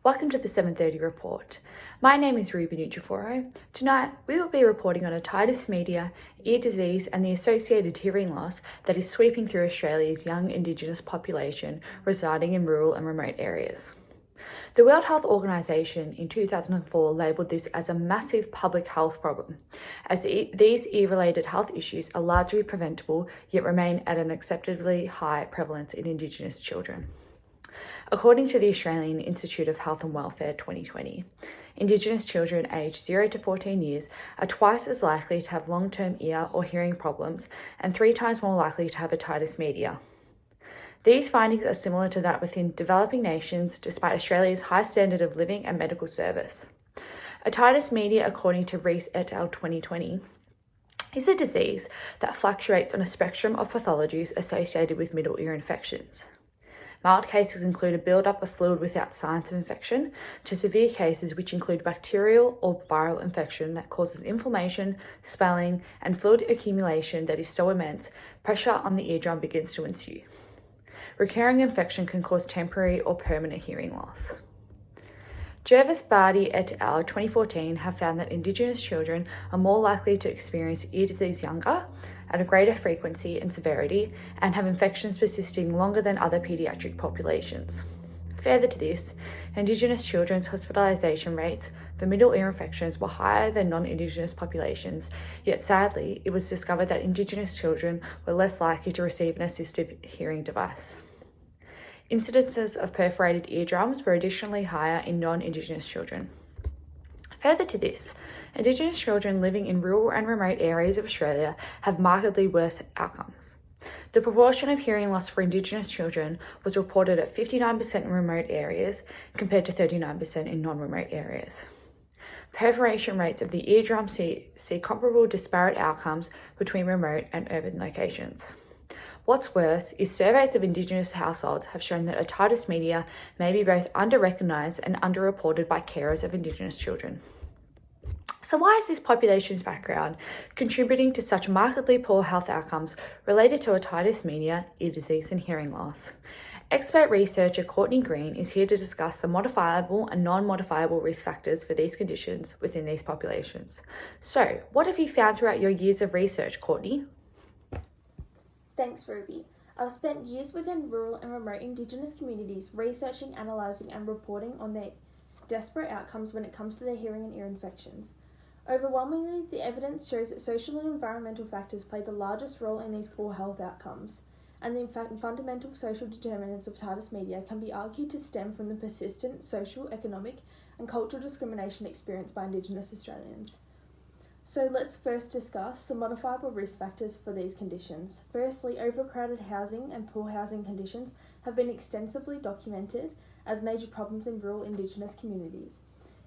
Welcome to the 7:30 report. My name is Ruby Nutriforo. Tonight, we will be reporting on otitis media, ear disease, and the associated hearing loss that is sweeping through Australia's young Indigenous population residing in rural and remote areas. The World Health Organization in 2004 labelled this as a massive public health problem, as these ear-related health issues are largely preventable yet remain at an acceptably high prevalence in Indigenous children. According to the Australian Institute of Health and Welfare 2020, Indigenous children aged 0 to 14 years are twice as likely to have long-term ear or hearing problems and 3 times more likely to have otitis media. These findings are similar to that within developing nations, despite Australia's high standard of living and medical service. Otitis media, according to Rees et al. 2020, is a disease that fluctuates on a spectrum of pathologies associated with middle ear infections. Mild cases include a build-up of fluid without signs of infection, to severe cases which include bacterial or viral infection that causes inflammation, swelling, and fluid accumulation that is so immense, pressure on the eardrum begins to ensue. Recurring infection can cause temporary or permanent hearing loss. Jervis Barty et al. 2014 have found that Indigenous children are more likely to experience ear disease younger, at a greater frequency and severity, and have infections persisting longer than other paediatric populations. Further to this, Indigenous children's hospitalisation rates for middle ear infections were higher than non-Indigenous populations, yet sadly, it was discovered that Indigenous children were less likely to receive an assistive hearing device. Incidences of perforated eardrums were additionally higher in non-Indigenous children. Further to this, Indigenous children living in rural and remote areas of Australia have markedly worse outcomes. The proportion of hearing loss for Indigenous children was reported at 59% in remote areas compared to 39% in non-remote areas. Perforation rates of the eardrum see comparable disparate outcomes between remote and urban locations. What's worse is surveys of Indigenous households have shown that otitis media may be both under-recognised and under-reported by carers of Indigenous children. So why is this population's background contributing to such markedly poor health outcomes related to otitis media, ear disease and hearing loss? Expert researcher Courtney Green is here to discuss the modifiable and non-modifiable risk factors for these conditions within these populations. So, what have you found throughout your years of research, Courtney? Thanks, Ruby. I've spent years within rural and remote Indigenous communities researching, analysing and reporting on their desperate outcomes when it comes to their hearing and ear infections. Overwhelmingly, the evidence shows that social and environmental factors play the largest role in these poor health outcomes, and the fundamental social determinants of otitis media can be argued to stem from the persistent social, economic and cultural discrimination experienced by Indigenous Australians. So let's first discuss some modifiable risk factors for these conditions. Firstly, overcrowded housing and poor housing conditions have been extensively documented as major problems in rural Indigenous communities.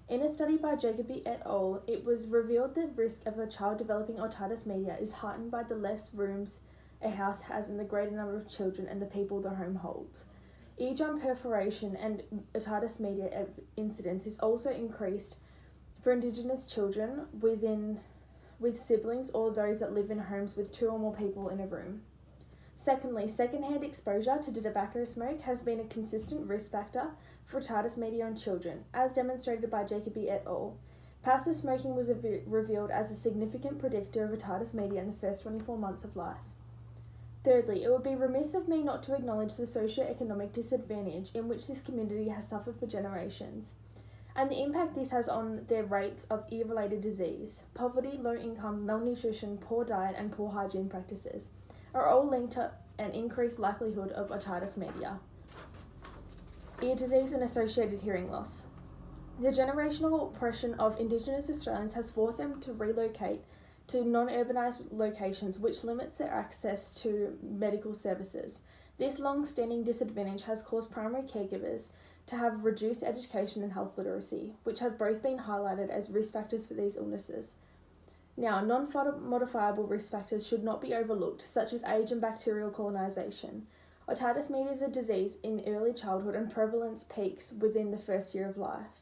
In a study by Jacobi et al., it was revealed the risk of a child developing otitis media is heightened by the less rooms a house has and the greater number of children and the people the home holds. Eardrum perforation and otitis media incidence is also increased for Indigenous children with siblings or those that live in homes with 2 or more people in a room. Secondly, secondhand exposure to tobacco smoke has been a consistent risk factor for otitis media in children, as demonstrated by Jacobi et al. Passive smoking was revealed as a significant predictor of otitis media in the first 24 months of life. Thirdly, it would be remiss of me not to acknowledge the socio-economic disadvantage in which this community has suffered for generations, and the impact this has on their rates of ear-related disease. Poverty, low income, malnutrition, poor diet and poor hygiene practices are all linked to an increased likelihood of otitis media, ear disease and associated hearing loss. The generational oppression of Indigenous Australians has forced them to relocate to non-urbanised locations, which limits their access to medical services. This long-standing disadvantage has caused primary caregivers to have reduced education and health literacy, which have both been highlighted as risk factors for these illnesses. Now, non-modifiable risk factors should not be overlooked, such as age and bacterial colonisation. Otitis media is a disease in early childhood and prevalence peaks within the first year of life.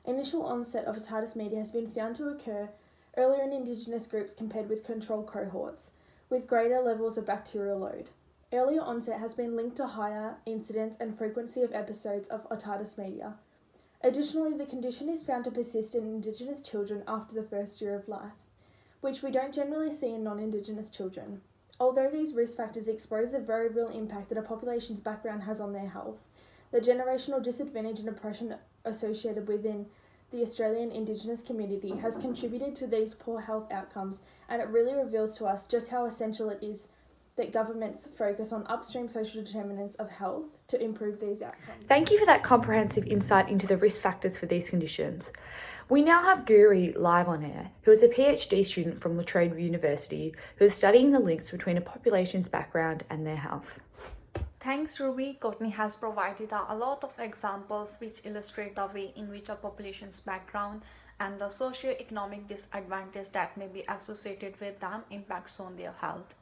Initial onset of otitis media has been found to occur earlier in Indigenous groups compared with control cohorts, with greater levels of bacterial load. Earlier onset has been linked to higher incidence and frequency of episodes of otitis media. Additionally, the condition is found to persist in Indigenous children after the first year of life, which we don't generally see in non-Indigenous children. Although these risk factors expose the very real impact that a population's background has on their health, the generational disadvantage and oppression associated within the Australian Indigenous community has contributed to these poor health outcomes, and it really reveals to us just how essential it is that governments focus on upstream social determinants of health to improve these outcomes. Thank you for that comprehensive insight into the risk factors for these conditions. We now have Guri live on air, who is a PhD student from La Trobe University who is studying the links between a population's background and their health. Thanks, Ruby. Courtney has provided a lot of examples which illustrate the way in which a population's background and the socio-economic disadvantage that may be associated with them impacts on their health.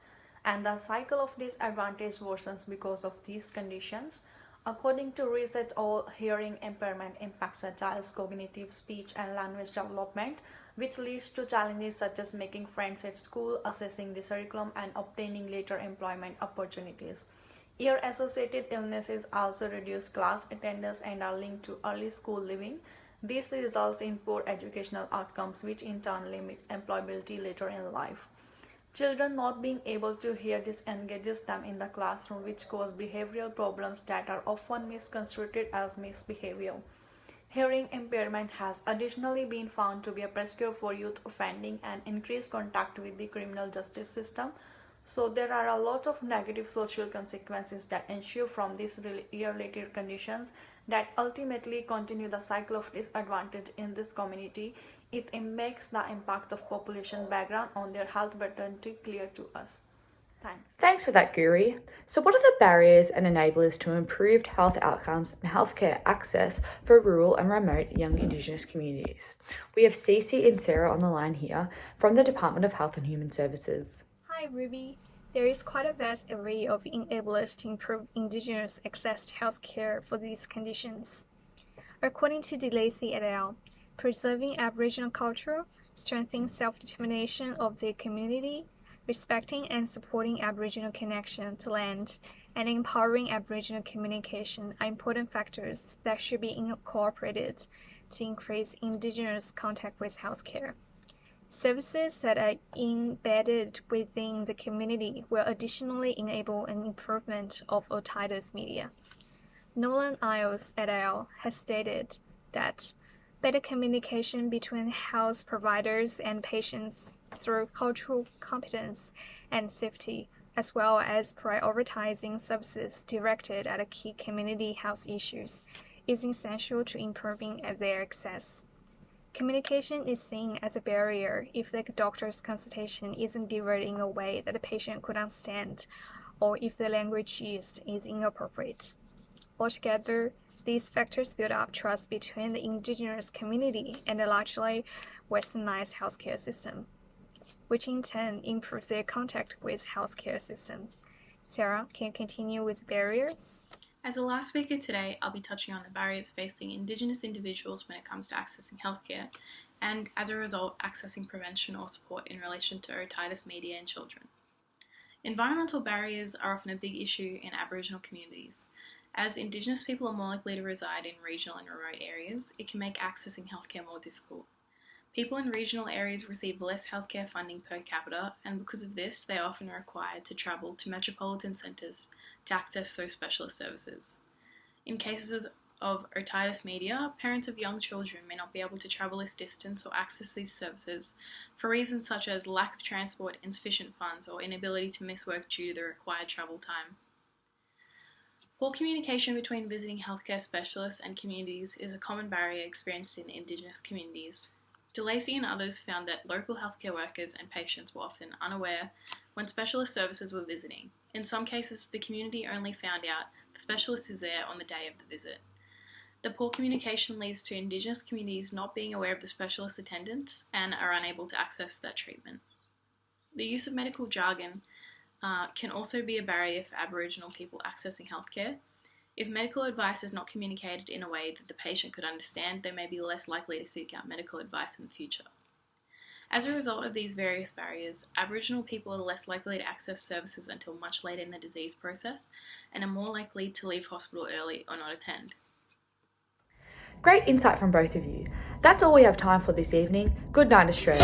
And the cycle of disadvantage worsens because of these conditions. According to research, all hearing impairment impacts a child's cognitive, speech, and language development, which leads to challenges such as making friends at school, assessing the curriculum, and obtaining later employment opportunities. Ear-associated illnesses also reduce class attendance and are linked to early school leaving. This results in poor educational outcomes, which in turn limits employability later in life. Children not being able to hear disengages them in the classroom, which cause behavioral problems that are often misconstrued as misbehavior. Hearing impairment has additionally been found to be a prescriptive for youth offending and increased contact with the criminal justice system. So there are a lot of negative social consequences that ensue from these ear-related conditions that ultimately continue the cycle of disadvantage in this community. It makes the impact of population background on their health abundantly clear to us. Thanks. Thanks for that, Guri. So what are the barriers and enablers to improved health outcomes and healthcare access for rural and remote young Indigenous communities? We have Cece and Sarah on the line here from the Department of Health and Human Services. Hi, Ruby. There is quite a vast array of enablers to improve Indigenous access to healthcare for these conditions. According to DeLacy et al., preserving Aboriginal culture, strengthening self-determination of their community, respecting and supporting Aboriginal connection to land, and empowering Aboriginal communication are important factors that should be incorporated to increase Indigenous contact with healthcare. Services that are embedded within the community will additionally enable an improvement of otitis media. Nolan Isles et al. Has stated that better communication between health providers and patients through cultural competence and safety, as well as prioritizing services directed at key community health issues, is essential to improving their access. Communication is seen as a barrier if the doctor's consultation isn't delivered in a way that the patient could understand, or if the language used is inappropriate. Altogether, these factors build up trust between the Indigenous community and the largely westernized healthcare system, which in turn improves their contact with healthcare system. Sarah, can you continue with barriers? As the last speaker today, I'll be touching on the barriers facing Indigenous individuals when it comes to accessing healthcare, and as a result, accessing prevention or support in relation to otitis media in children. Environmental barriers are often a big issue in Aboriginal communities. As Indigenous people are more likely to reside in regional and remote areas, it can make accessing healthcare more difficult. People in regional areas receive less healthcare funding per capita, and because of this, they are often required to travel to metropolitan centres to access those specialist services. In cases of otitis media, parents of young children may not be able to travel this distance or access these services for reasons such as lack of transport, insufficient funds, or inability to miss work due to the required travel time. Poor communication between visiting healthcare specialists and communities is a common barrier experienced in Indigenous communities. DeLacy and others found that local healthcare workers and patients were often unaware when specialist services were visiting. In some cases, the community only found out the specialist is there on the day of the visit. The poor communication leads to Indigenous communities not being aware of the specialist attendance and are unable to access that treatment. The use of medical jargon can also be a barrier for Aboriginal people accessing healthcare. If medical advice is not communicated in a way that the patient could understand, they may be less likely to seek out medical advice in the future. As a result of these various barriers, Aboriginal people are less likely to access services until much later in the disease process and are more likely to leave hospital early or not attend. Great insight from both of you. That's all we have time for this evening. Good night, Australia.